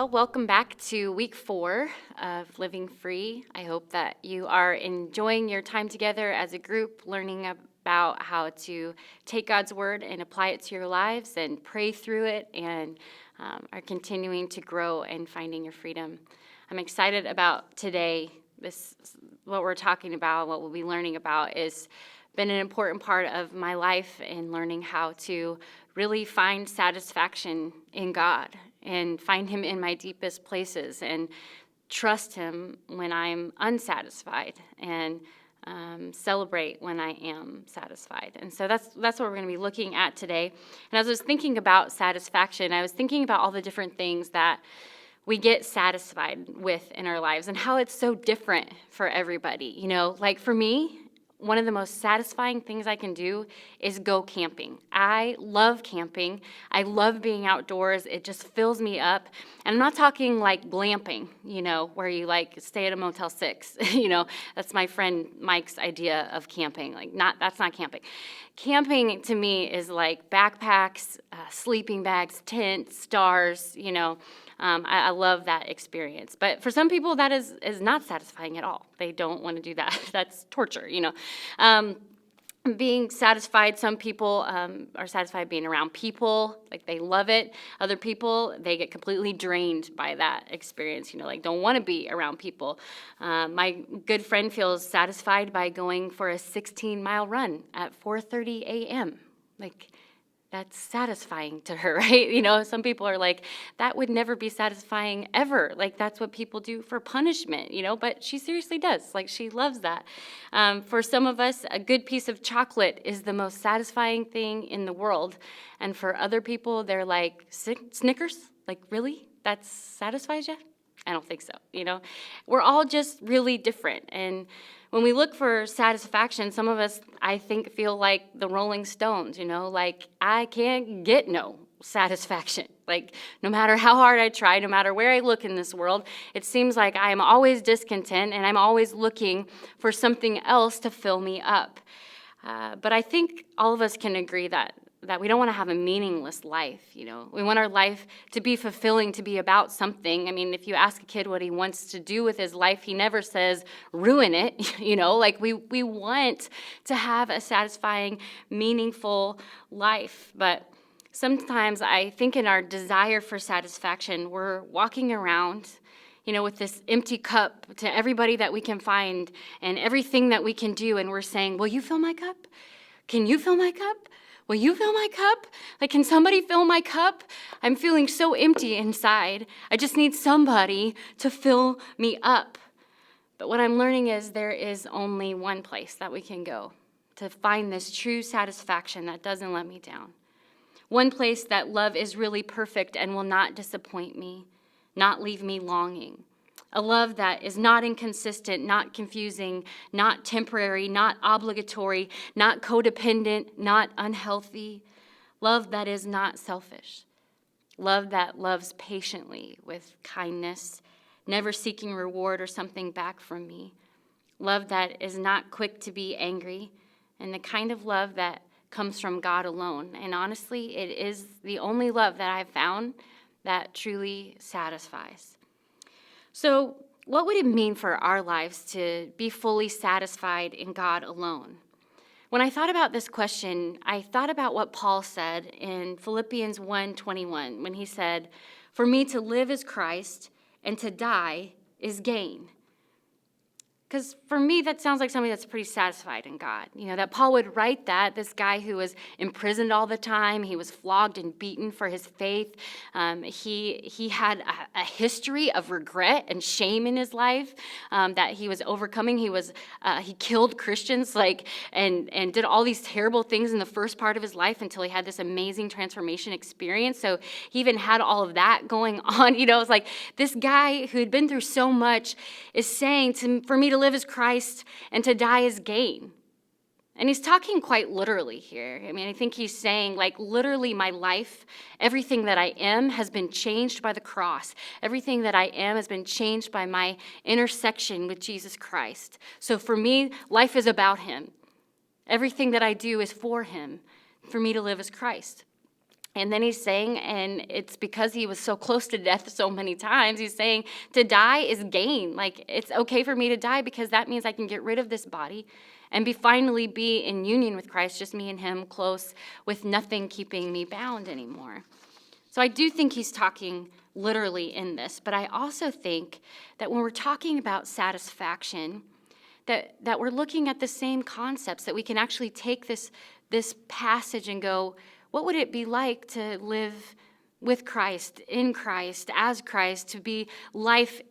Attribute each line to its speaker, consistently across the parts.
Speaker 1: Well, welcome back to week 4 of Living Free. I hope that you are enjoying your time together as a group, learning about how to take God's word and apply it to your lives and pray through it, and are continuing to grow and finding your freedom. I'm excited about today. What we're talking about, what we'll be learning about, is been an important part of my life in learning how to really find satisfaction in God and find him in my deepest places and trust him when I'm unsatisfied and celebrate when I am satisfied. And so that's what we're going to be looking at today. And as I was thinking about satisfaction, I was thinking about all the different things that we get satisfied with in our lives and how it's so different for everybody. You know, like for me, one of the most satisfying things I can do is go camping. I love camping. I love being outdoors. It just fills me up. And I'm not talking like glamping, you know, where you like stay at a Motel 6. You know, that's my friend Mike's idea of camping. That's not camping. Camping to me is like backpacks, sleeping bags, tents, stars, you know. I love that experience. But for some people, that is not satisfying at all. They don't want to do that. That's torture, you know. Being satisfied, some people are satisfied being around people, like they love it. Other people, they get completely drained by that experience, you know, like don't want to be around people. My good friend feels satisfied by going for a 16-mile run at 4:30 a.m. Like, that's satisfying to her, right? You know, some people are like, that would never be satisfying ever. Like, that's what people do for punishment, you know, but she seriously does. Like, she loves that. For some of us, a good piece of chocolate is the most satisfying thing in the world. And for other people, they're like, Snickers? Like, really? That satisfies you? I don't think so, you know. We're all just really different. And when we look for satisfaction, some of us, I think, feel like the Rolling Stones, you know, like I can't get no satisfaction. Like no matter how hard I try, no matter where I look in this world, it seems like I am always discontent and I'm always looking for something else to fill me up. But I think all of us can agree that we don't want to have a meaningless life, you know. We want our life to be fulfilling, to be about something. I mean, if you ask a kid what he wants to do with his life, he never says, ruin it, you know. Like, we want to have a satisfying, meaningful life. But sometimes I think in our desire for satisfaction, we're walking around, you know, with this empty cup to everybody that we can find and everything that we can do, and we're saying, will you fill my cup? Can you fill my cup? Will you fill my cup? Like, can somebody fill my cup? I'm feeling so empty inside. I just need somebody to fill me up. But what I'm learning is there is only one place that we can go to find this true satisfaction that doesn't let me down. One place that love is really perfect and will not disappoint me, not leave me longing. A love that is not inconsistent, not confusing, not temporary, not obligatory, not codependent, not unhealthy. Love that is not selfish. Love that loves patiently with kindness, never seeking reward or something back from me. Love that is not quick to be angry, and the kind of love that comes from God alone. And honestly, it is the only love that I've found that truly satisfies. So, what would it mean for our lives to be fully satisfied in God alone? When I thought about this question, I thought about what Paul said in Philippians 1:21 when he said, "For me to live is Christ, and to die is gain." Because for me, that sounds like somebody that's pretty satisfied in God. You know, that Paul would write that, this guy who was imprisoned all the time, he was flogged and beaten for his faith. He had a history of regret and shame in his life that he was overcoming. He killed Christians, and did all these terrible things in the first part of his life until he had this amazing transformation experience. So he even had all of that going on. You know, it's like this guy who had been through so much is saying for me to live as Christ and to die as gain. And he's talking quite literally here. I mean, I think he's saying, like, literally my life, everything that I am has been changed by the cross. Everything that I am has been changed by my intersection with Jesus Christ. So for me, life is about him. Everything that I do is for him, for me to live as Christ. And then he's saying, and it's because he was so close to death so many times, he's saying to die is gain. Like, it's okay for me to die because that means I can get rid of this body and finally be in union with Christ, just me and him close with nothing keeping me bound anymore. So I do think he's talking literally in this, but I also think that when we're talking about satisfaction, that we're looking at the same concepts, that we can actually take this passage and go, what would it be like to live with Christ, in Christ, as Christ, to be life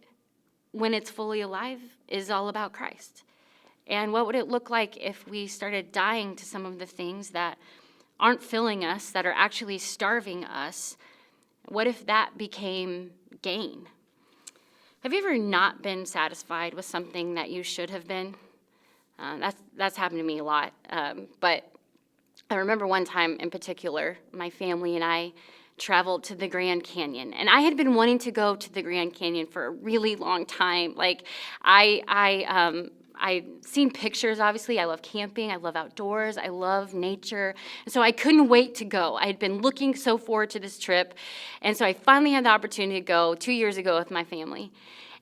Speaker 1: when it's fully alive is all about Christ? And what would it look like if we started dying to some of the things that aren't filling us, that are actually starving us? What if that became gain? Have you ever not been satisfied with something that you should have been? That's happened to me a lot. But I remember one time in particular, my family and I traveled to the Grand Canyon, and I had been wanting to go to the Grand Canyon for a really long time. Like, I'd seen pictures, obviously. I love camping. I love outdoors. I love nature. And so I couldn't wait to go. I had been looking so forward to this trip. And so I finally had the opportunity to go 2 years ago with my family.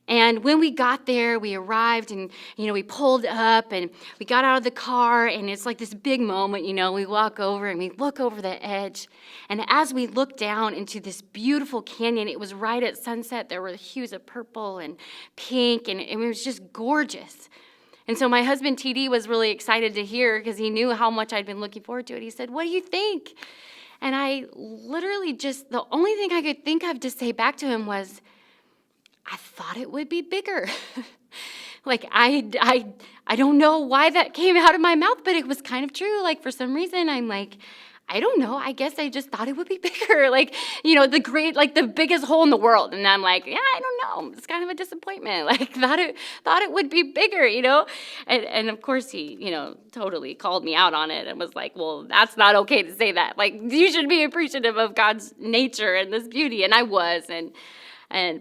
Speaker 1: And when we got there, we arrived and, we pulled up and we got out of the car, and it's like this big moment, we walk over and we look over the edge. And as we looked down into this beautiful canyon, it was right at sunset. There were hues of purple and pink, and it was just gorgeous. And so my husband, TD, was really excited to hear because he knew how much I'd been looking forward to it. He said, "What do you think?" And I literally the only thing I could think of to say back to him was, I thought it would be bigger. Like, I don't know why that came out of my mouth, but it was kind of true. Like, for some reason, I'm like, I don't know. I guess I just thought it would be bigger. Like, the biggest hole in the world. And I'm like, yeah, I don't know. It's kind of a disappointment. Like, thought it would be bigger, And of course he, totally called me out on it and was like, well, that's not okay to say that. Like, you should be appreciative of God's nature and this beauty. And I was,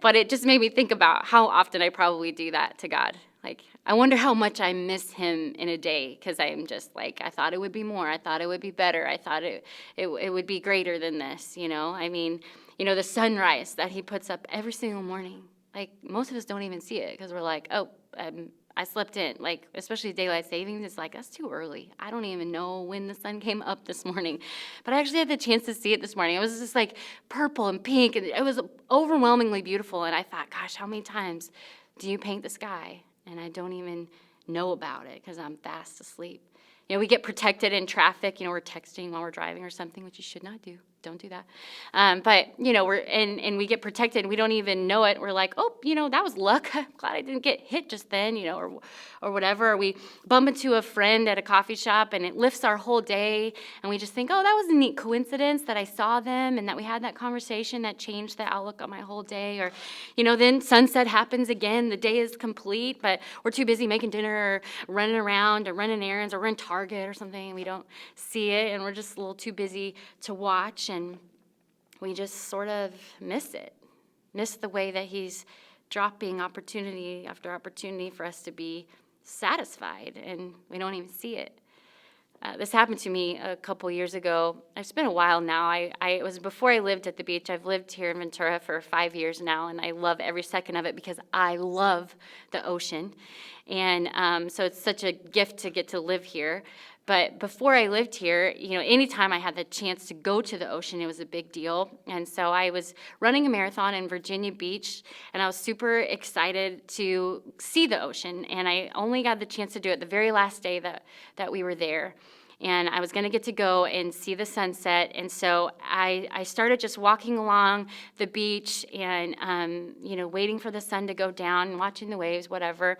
Speaker 1: but it just made me think about how often I probably do that to God. Like, I wonder how much I miss him in a day, because I'm just like, I thought it would be more. I thought it would be better. I thought it would be greater than this, I mean, the sunrise that he puts up every single morning. Like, most of us don't even see it because we're like, oh, I slept in. Like, especially daylight savings, it's like, that's too early. I don't even know when the sun came up this morning. But I actually had the chance to see it this morning. It was just like purple and pink, and it was overwhelmingly beautiful. And I thought, gosh, how many times do you paint the sky? And I don't even know about it because I'm fast asleep. We get protected in traffic. We're texting while we're driving or something, which you should not do. Don't do that. But, we're and we get protected. And we don't even know it. We're like, oh, that was luck. Glad I didn't get hit just then, or whatever. Or we bump into a friend at a coffee shop, and it lifts our whole day. And we just think, oh, that was a neat coincidence that I saw them and that we had that conversation that changed the outlook on my whole day. Or, then sunset happens again. The day is complete, but we're too busy making dinner or running around or running errands, or we're in Target or something, and we don't see it, and we're just a little too busy to watch, and we just sort of miss the way that he's dropping opportunity after opportunity for us to be satisfied, and we don't even see it. This happened to me a couple years ago. It's been a while now. It was before I lived at the beach. I've lived here in Ventura for 5 years now, and I love every second of it because I love the ocean. And so it's such a gift to get to live here. But before I lived here, anytime I had the chance to go to the ocean, it was a big deal. And so I was running a marathon in Virginia Beach, and I was super excited to see the ocean. And I only got the chance to do it the very last day that we were there. And I was going to get to go and see the sunset. And so I started just walking along the beach and, waiting for the sun to go down and watching the waves, whatever.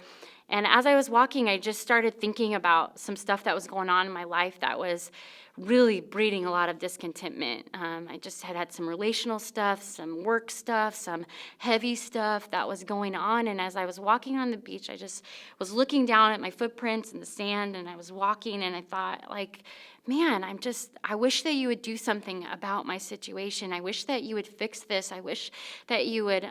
Speaker 1: And as I was walking, I just started thinking about some stuff that was going on in my life that was really breeding a lot of discontentment. I just had some relational stuff, some work stuff, some heavy stuff that was going on. And as I was walking on the beach, I just was looking down at my footprints in the sand, and I was walking, and I thought, like, man, I wish that you would do something about my situation. I wish that you would fix this. I wish that you would,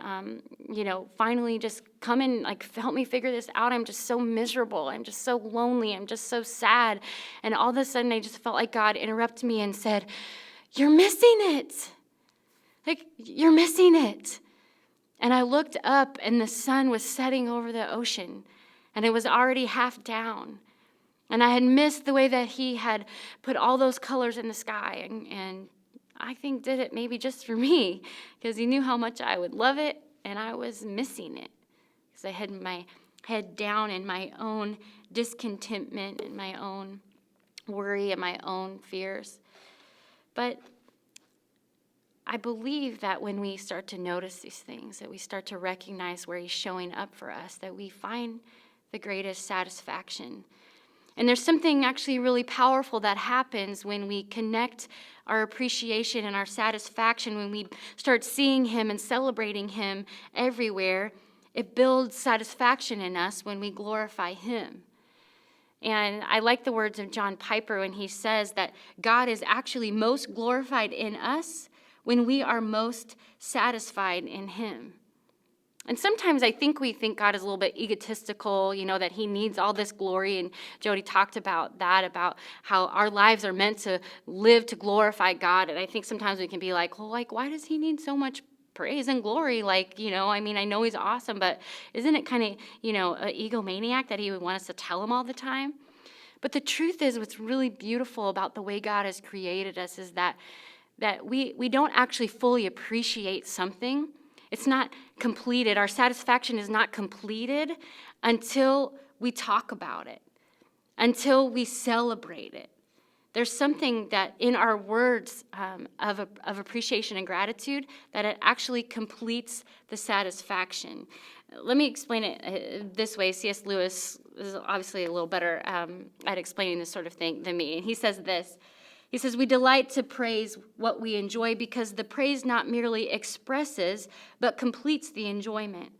Speaker 1: finally just come and help me figure this out. I'm just so miserable. I'm just so lonely. I'm just so sad. And all of a sudden, I just felt like God interrupted me and said, you're missing it. Like, you're missing it. And I looked up, and the sun was setting over the ocean, and it was already half down. And I had missed the way that he had put all those colors in the sky, and I think did it maybe just for me, because he knew how much I would love it, and I was missing it, because I had my head down in my own discontentment and my own worry and my own fears. But I believe that when we start to notice these things, that we start to recognize where he's showing up for us, that we find the greatest satisfaction. And there's something actually really powerful that happens when we connect our appreciation and our satisfaction, when we start seeing him and celebrating him everywhere. It builds satisfaction in us when we glorify him. And I like the words of John Piper when he says that God is actually most glorified in us when we are most satisfied in him. And sometimes I think we think God is a little bit egotistical, that he needs all this glory. And Jody talked about that, about how our lives are meant to live to glorify God. And I think sometimes we can be like, well, why does he need so much praise and glory? I know he's awesome, but isn't it kind of, an egomaniac that he would want us to tell him all the time? But the truth is, what's really beautiful about the way God has created us is that we don't actually fully appreciate something. It's not completed. Our satisfaction is not completed until we talk about it, until we celebrate it. There's something that in our words of appreciation and gratitude that it actually completes the satisfaction. Let me explain it this way. C.S. Lewis is obviously a little better at explaining this sort of thing than me. And he says this. He says, we delight to praise what we enjoy because the praise not merely expresses, but completes the enjoyment.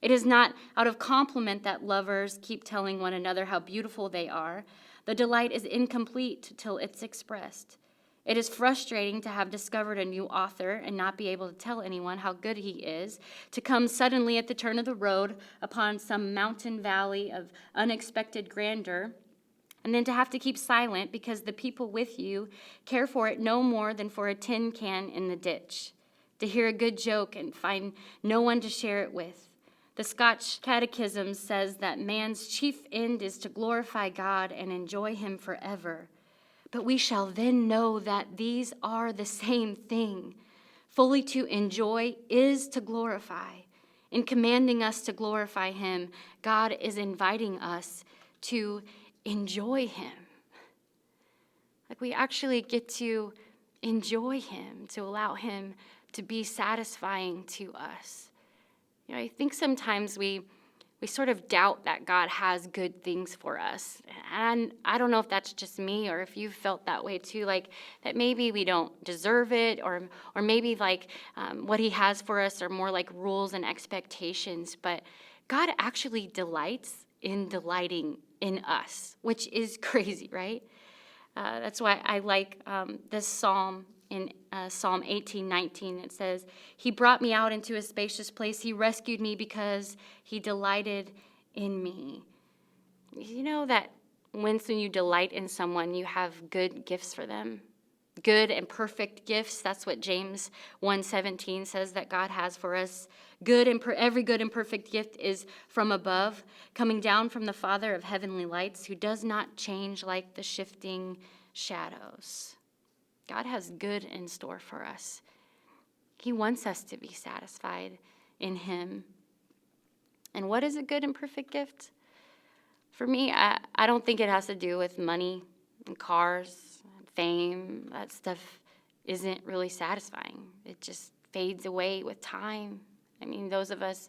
Speaker 1: It is not out of compliment that lovers keep telling one another how beautiful they are. The delight is incomplete till it's expressed. It is frustrating to have discovered a new author and not be able to tell anyone how good he is, to come suddenly at the turn of the road upon some mountain valley of unexpected grandeur, and then to have to keep silent because the people with you care for it no more than for a tin can in the ditch. To hear a good joke and find no one to share it with. The Scotch Catechism says that man's chief end is to glorify God and enjoy him forever. But we shall then know that these are the same thing. Fully to enjoy is to glorify. In commanding us to glorify him, God is inviting us to enjoy him. We actually get to enjoy him, to allow him to be satisfying to us. I think sometimes we sort of doubt that God has good things for us. And I don't know if that's just me or if you've felt that way too, that maybe we don't deserve it, or maybe what he has for us are more like rules and expectations. But God actually delights in delighting in us, which is crazy, right? That's why I like this psalm in Psalm 18:19. It says, he brought me out into a spacious place. He rescued me because he delighted in me. You know that when you delight in someone, you have good gifts for them. Good and perfect gifts. That's what James 1:17 says that God has for us. Every good and perfect gift is from above, coming down from the Father of heavenly lights, who does not change like the shifting shadows. God has good in store for us. He wants us to be satisfied in him. And what is a good and perfect gift? For me, I don't think it has to do with money and cars, and fame. That stuff isn't really satisfying. It just fades away with time. Those of us,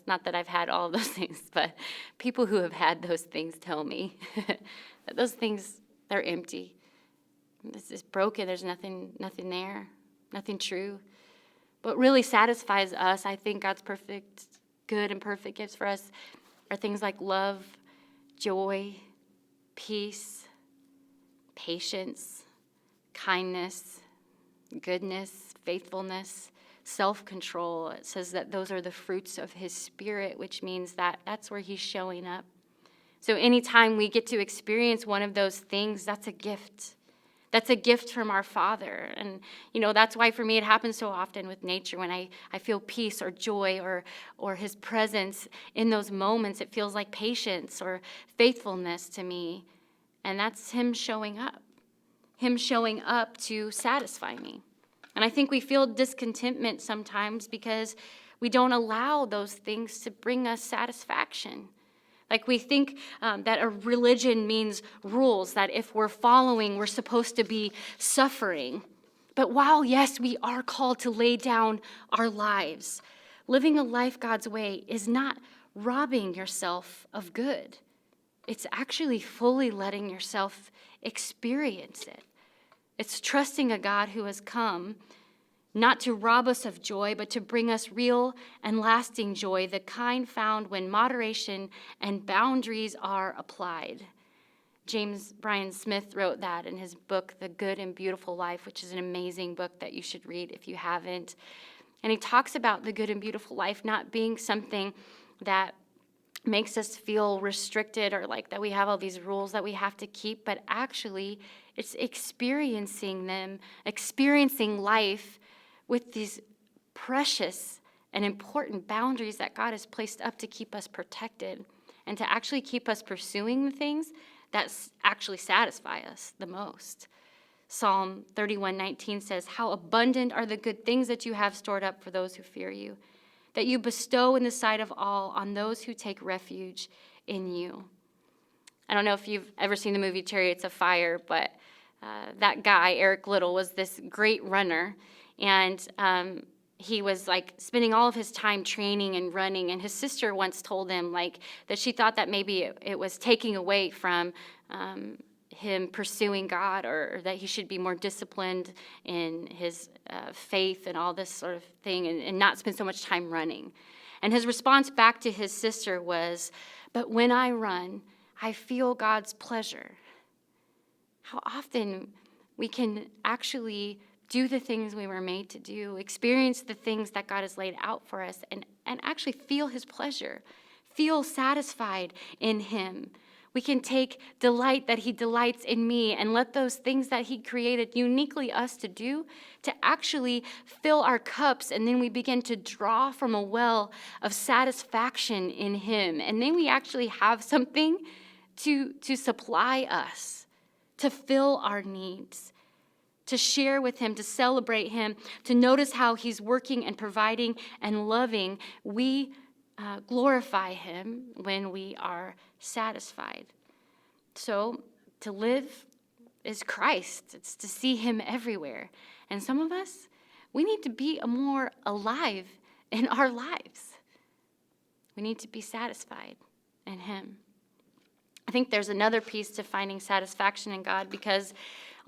Speaker 1: not that I've had all of those things, but people who have had those things tell me that those things, they're empty. This is broken. There's nothing there, nothing true. What really satisfies us, I think God's good and perfect gifts for us are things like love, joy, peace, patience, kindness, goodness, faithfulness, self-control. It says that those are the fruits of his Spirit, which means that that's where he's showing up. So anytime we get to experience one of those things, that's a gift. That's a gift from our Father. And, that's why for me it happens so often with nature. When I feel peace or joy or his presence in those moments, it feels like patience or faithfulness to me. And that's him showing up to satisfy me. And I think we feel discontentment sometimes because we don't allow those things to bring us satisfaction. Like we think that a religion means rules, that if we're following, we're supposed to be suffering. But while, yes, we are called to lay down our lives, living a life God's way is not robbing yourself of good. It's actually fully letting yourself experience it. It's trusting a God who has come not to rob us of joy, but to bring us real and lasting joy, the kind found when moderation and boundaries are applied. James Bryan Smith wrote that in his book, The Good and Beautiful Life, which is an amazing book that you should read if you haven't. And he talks about the good and beautiful life not being something that makes us feel restricted or like that we have all these rules that we have to keep, but actually it's experiencing life with these precious and important boundaries that God has placed up to keep us protected and to actually keep us pursuing the things that actually satisfy us the most. Psalm 31:19 says, "How abundant are the good things that you have stored up for those who fear you, that you bestow in the sight of all on those who take refuge in you." I don't know if you've ever seen the movie Chariots of Fire, but that guy, Eric Liddell, was this great runner. And he was like spending all of his time training and running. And his sister once told him that she thought that maybe it was taking away from him pursuing God, or that he should be more disciplined in his faith and all this sort of thing and not spend so much time running. And his response back to his sister was, "But when I run, I feel God's pleasure." How often we can actually do the things we were made to do, experience the things that God has laid out for us, and actually feel his pleasure, feel satisfied in him. We can take delight that he delights in me and let those things that he created uniquely us to do to actually fill our cups, and then we begin to draw from a well of satisfaction in him. And then we actually have something to supply us, to fill our needs, to share with him, to celebrate him, to notice how he's working and providing and loving. We glorify him when we are satisfied. So to live is Christ. It's to see him everywhere. And some of us, we need to be more alive in our lives. We need to be satisfied in him. I think there's another piece to finding satisfaction in God, because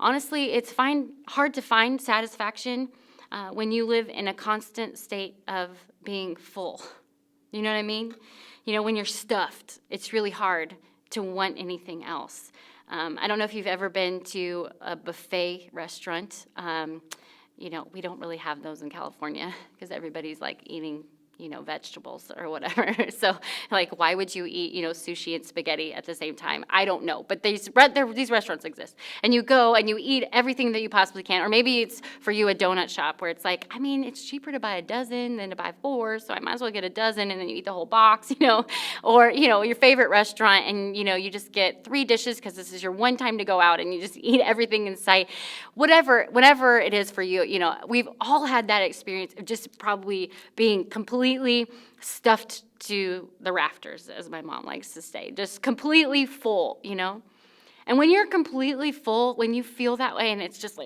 Speaker 1: honestly, it's hard to find satisfaction when you live in a constant state of being full. You know what I mean? When you're stuffed, it's really hard to want anything else. I don't know if you've ever been to a buffet restaurant. We don't really have those in California because everybody's eating vegetables or whatever. So why would you eat, sushi and spaghetti at the same time? I don't know. But these restaurants exist. And you go and you eat everything that you possibly can. Or maybe it's for you a donut shop where it's it's cheaper to buy a dozen than to buy 4, so I might as well get a dozen and then you eat the whole box, Or, your favorite restaurant and, you just get 3 dishes because this is your one time to go out and you just eat everything in sight. Whatever it is for you, we've all had that experience of just probably being completely stuffed to the rafters, as my mom likes to say, just completely full, And when you're completely full, when you feel that way, and it's just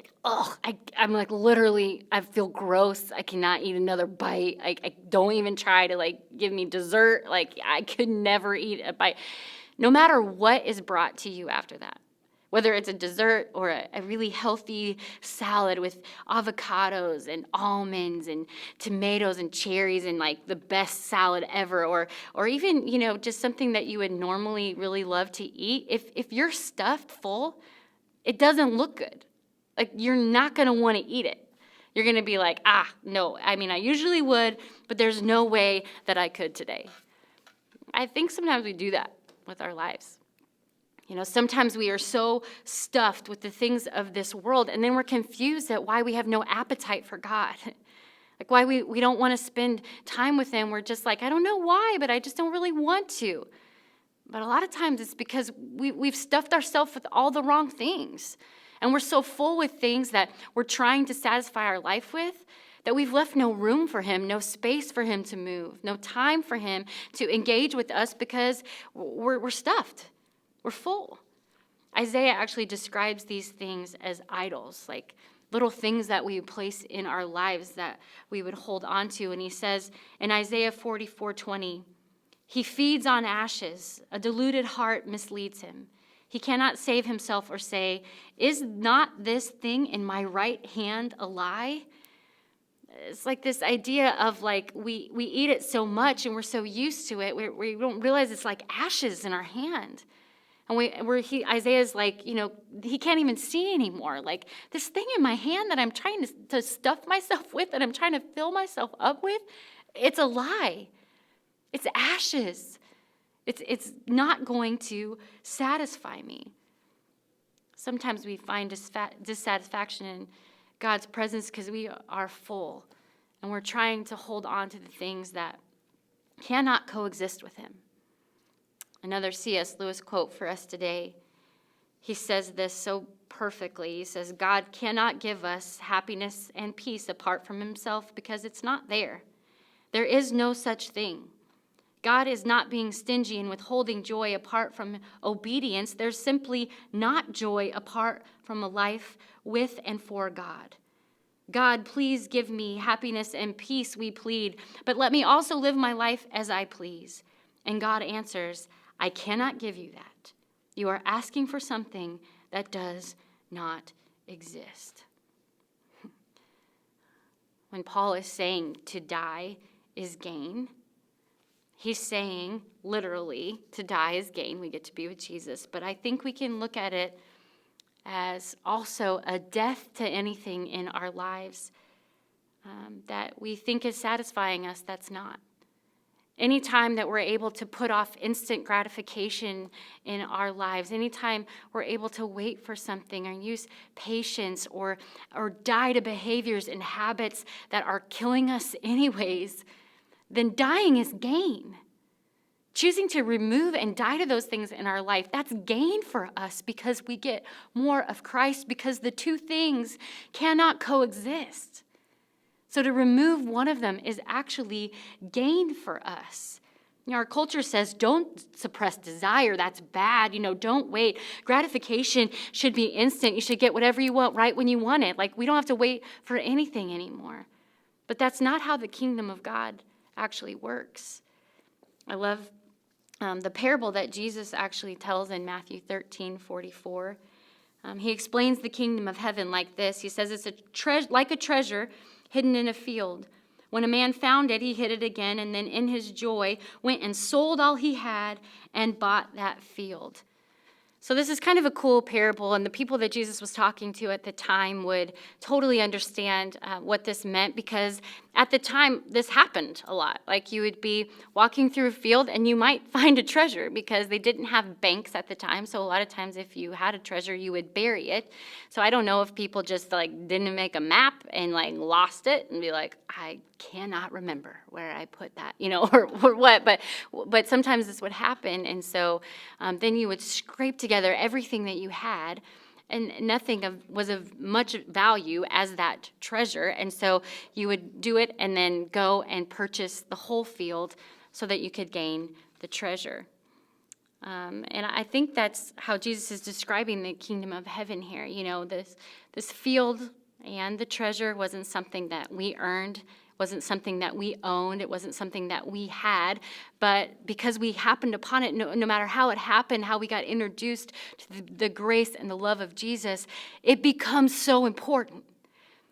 Speaker 1: I'm literally, I feel gross. I cannot eat another bite. I don't even try to give me dessert. I could never eat a bite, no matter what is brought to you after that. Whether it's a dessert or a really healthy salad with avocados and almonds and tomatoes and cherries and the best salad ever, or even, just something that you would normally really love to eat. If you're stuffed full, it doesn't look good. You're not going to want to eat it. You're going to be no. I usually would, but there's no way that I could today. I think sometimes we do that with our lives. Sometimes we are so stuffed with the things of this world, and then we're confused at why we have no appetite for God. Like why we don't want to spend time with him. We're just like, I don't know why, but I just don't really want to. But a lot of times it's because we've stuffed ourselves with all the wrong things. And we're so full with things that we're trying to satisfy our life with that we've left no room for him, no space for him to move, no time for him to engage with us because we're stuffed. We're full. Isaiah actually describes these things as idols, like little things that we place in our lives that we would hold on to. And he says in Isaiah 44:20, he feeds on ashes. A deluded heart misleads him. He cannot save himself or say, is not this thing in my right hand a lie? It's like this idea of like we eat it so much and we're so used to it, we don't realize it's like ashes in our hand. And Isaiah's like, he can't even see anymore. Like this thing in my hand that I'm trying to stuff myself with, that I'm trying to fill myself up with, it's a lie. It's ashes. It's not going to satisfy me. Sometimes we find dissatisfaction in God's presence because we are full and we're trying to hold on to the things that cannot coexist with him. Another C.S. Lewis quote for us today. He says this so perfectly. He says, God cannot give us happiness and peace apart from himself because it's not there. There is no such thing. God is not being stingy and withholding joy apart from obedience. There's simply not joy apart from a life with and for God. God, please give me happiness and peace, we plead, but let me also live my life as I please. And God answers, I cannot give you that. You are asking for something that does not exist. When Paul is saying to die is gain, he's saying literally to die is gain. We get to be with Jesus. But I think we can look at it as also a death to anything in our lives that we think is satisfying us that's not. Anytime that we're able to put off instant gratification in our lives, anytime we're able to wait for something or use patience or die to behaviors and habits that are killing us anyways, then dying is gain. Choosing to remove and die to those things in our life, that's gain for us because we get more of Christ, because the two things cannot coexist. So to remove one of them is actually gain for us. Our culture says, don't suppress desire. That's bad. Don't wait. Gratification should be instant. You should get whatever you want right when you want it. Like we don't have to wait for anything anymore. But that's not how the kingdom of God actually works. I love the parable that Jesus actually tells in Matthew 13:44. He explains the kingdom of heaven like this. He says it's like a treasure hidden in a field. When a man found it, he hid it again, and then in his joy went and sold all he had and bought that field. So this is kind of a cool parable, and the people that Jesus was talking to at the time would totally understand what this meant, because at the time, this happened a lot. Like you would be walking through a field and you might find a treasure because they didn't have banks at the time. So a lot of times if you had a treasure, you would bury it. So I don't know if people just didn't make a map and lost it and be like, I cannot remember where I put that, or what. But sometimes this would happen. And so then you would scrape together everything that you had, and nothing was of much value as that treasure. And so you would do it and then go and purchase the whole field so that you could gain the treasure. And I think that's how Jesus is describing the kingdom of heaven here. This field and the treasure wasn't something that we earned, wasn't something that we owned, it wasn't something that we had, but because we happened upon it, no matter how it happened, how we got introduced to the grace and the love of Jesus, it becomes so important.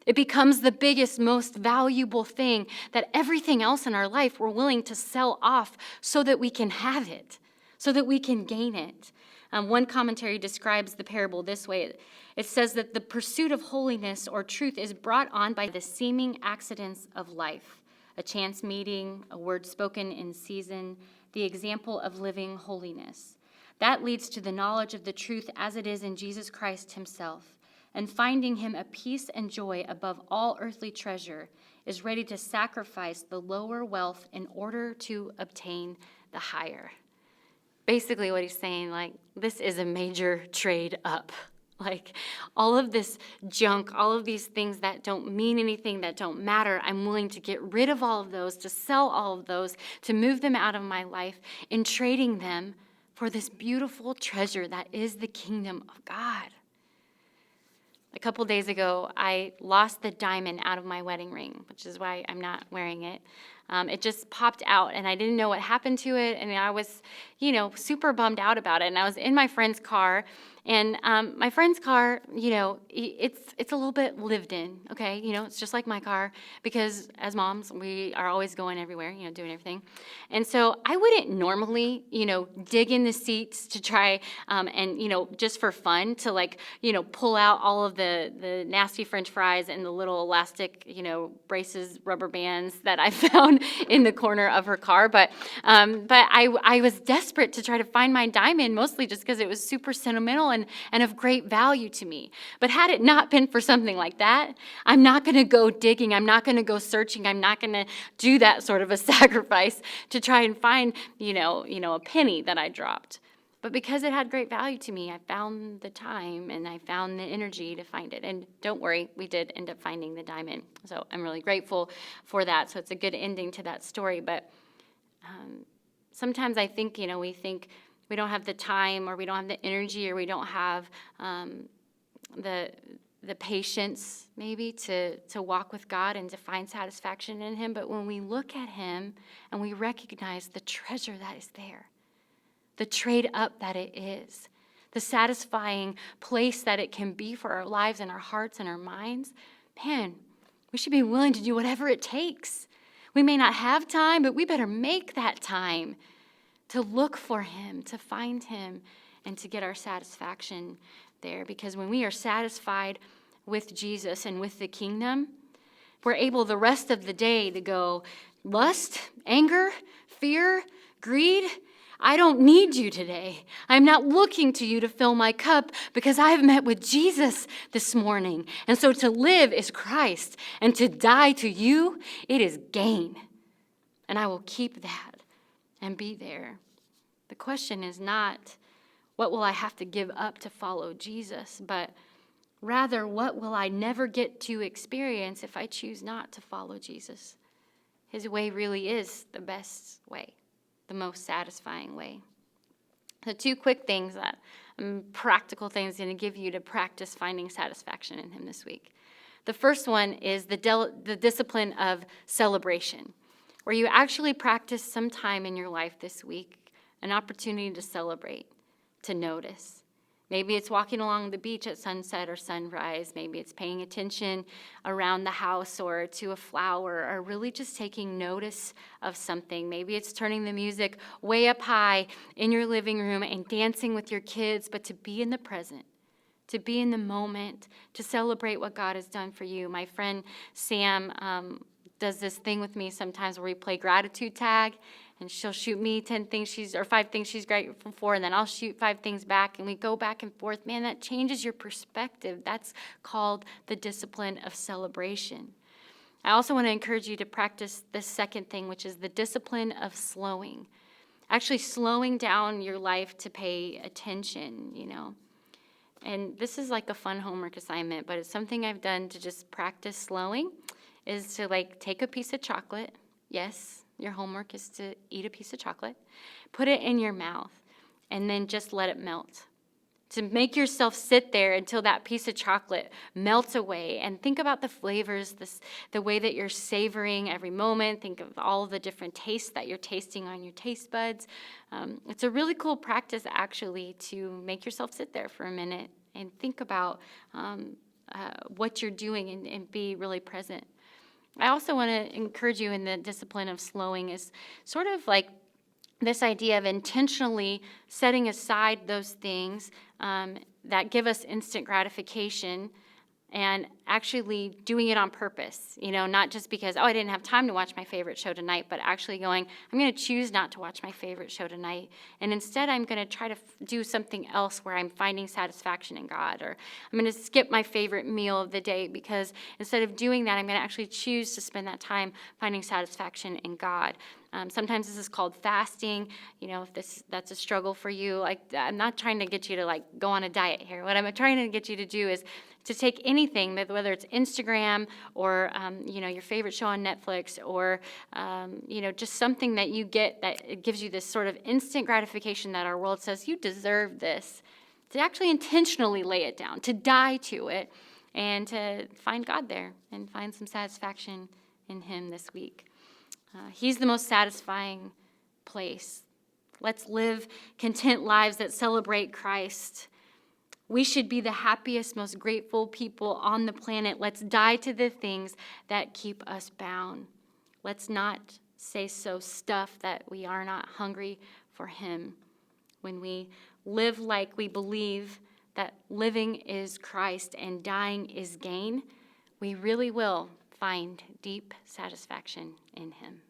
Speaker 1: It becomes the biggest, most valuable thing that everything else in our life we're willing to sell off so that we can have it, so that we can gain it. One commentary describes the parable this way. It says that the pursuit of holiness or truth is brought on by the seeming accidents of life, a chance meeting, a word spoken in season, the example of living holiness. That leads to the knowledge of the truth as it is in Jesus Christ himself, and finding him a peace and joy above all earthly treasure, is ready to sacrifice the lower wealth in order to obtain the higher. Basically what he's saying, like, this is a major trade up. Like, all of this junk, all of these things that don't mean anything, that don't matter, I'm willing to get rid of all of those, to sell all of those, to move them out of my life, in trading them for this beautiful treasure that is the kingdom of God. A couple days ago, I lost the diamond out of my wedding ring, which is why I'm not wearing it. It just popped out, and I didn't know what happened to it, and I was, super bummed out about it. And I was in my friend's car, and my friend's car, it's a little bit lived in, okay? It's just like my car, because as moms, we are always going everywhere, doing everything. And so I wouldn't normally, dig in the seats to try, and, just for fun, to pull out all of the nasty French fries and the little elastic, braces, rubber bands that I found in the corner of her car. But I was desperate to try to find my diamond, mostly just because it was super sentimental and of great value to me. But had it not been for something like that, I'm not going to go digging. I'm not going to go searching. I'm not going to do that sort of a sacrifice to try and find, a penny that I dropped. But because it had great value to me, I found the time and I found the energy to find it. And don't worry, we did end up finding the diamond. So I'm really grateful for that. So it's a good ending to that story. But sometimes I think, we think we don't have the time, or we don't have the energy, or we don't have the patience maybe to walk with God and to find satisfaction in him. But when we look at him and we recognize the treasure that is there, the trade up that it is, the satisfying place that it can be for our lives and our hearts and our minds, man, we should be willing to do whatever it takes. We may not have time, but we better make that time to look for him, to find him, and to get our satisfaction there. Because when we are satisfied with Jesus and with the kingdom, we're able the rest of the day to go, lust, anger, fear, greed, I don't need you today. I'm not looking to you to fill my cup, because I have met with Jesus this morning. And so to live is Christ, and to die to you, it is gain. And I will keep that and be there. The question is not, what will I have to give up to follow Jesus? But rather, what will I never get to experience if I choose not to follow Jesus? His way really is the best way, the most satisfying way. The two quick things, practical things I'm going to give you to practice finding satisfaction in him this week. The first one is the discipline of celebration, where you actually practice some time in your life this week, an opportunity to celebrate, to notice. Maybe it's walking along the beach at sunset or sunrise. Maybe it's paying attention around the house or to a flower, or really just taking notice of something. Maybe it's turning the music way up high in your living room and dancing with your kids, but to be in the present, to be in the moment, to celebrate what God has done for you. My friend Sam does this thing with me sometimes where we play gratitude tag, and she'll shoot me 5 things she's grateful for, and then I'll shoot 5 things back, and we go back and forth. Man, that changes your perspective. That's called the discipline of celebration. I also want to encourage you to practice this second thing, which is the discipline of slowing. Actually slowing down your life to pay attention, And this is like a fun homework assignment, but it's something I've done to just practice slowing, is to take a piece of chocolate. Yes, your homework is to eat a piece of chocolate. Put it in your mouth and then just let it melt. To make yourself sit there until that piece of chocolate melts away, and think about the flavors, the way that you're savoring every moment. Think of all the different tastes that you're tasting on your taste buds. It's a really cool practice, actually, to make yourself sit there for a minute and think about what you're doing and be really present. I also want to encourage you in the discipline of slowing is sort of like this idea of intentionally setting aside those things that give us instant gratification and actually doing it on purpose, not just because, I didn't have time to watch my favorite show tonight, but actually going, I'm going to choose not to watch my favorite show tonight. And instead, I'm going to try to do something else where I'm finding satisfaction in God. Or I'm going to skip my favorite meal of the day because instead of doing that, I'm going to actually choose to spend that time finding satisfaction in God. Sometimes this is called fasting. If that's a struggle for you, I'm not trying to get you to go on a diet here. What I'm trying to get you to do is to take anything, whether it's Instagram or your favorite show on Netflix, or just something that you get that it gives you this sort of instant gratification that our world says you deserve this, to actually intentionally lay it down, to die to it, and to find God there and find some satisfaction in Him this week. He's the most satisfying place. Let's live content lives that celebrate Christ. We should be the happiest, most grateful people on the planet. Let's die to the things that keep us bound. Let's not say so stuff that we are not hungry for Him. When we live like we believe that living is Christ and dying is gain, we really will find deep satisfaction in Him.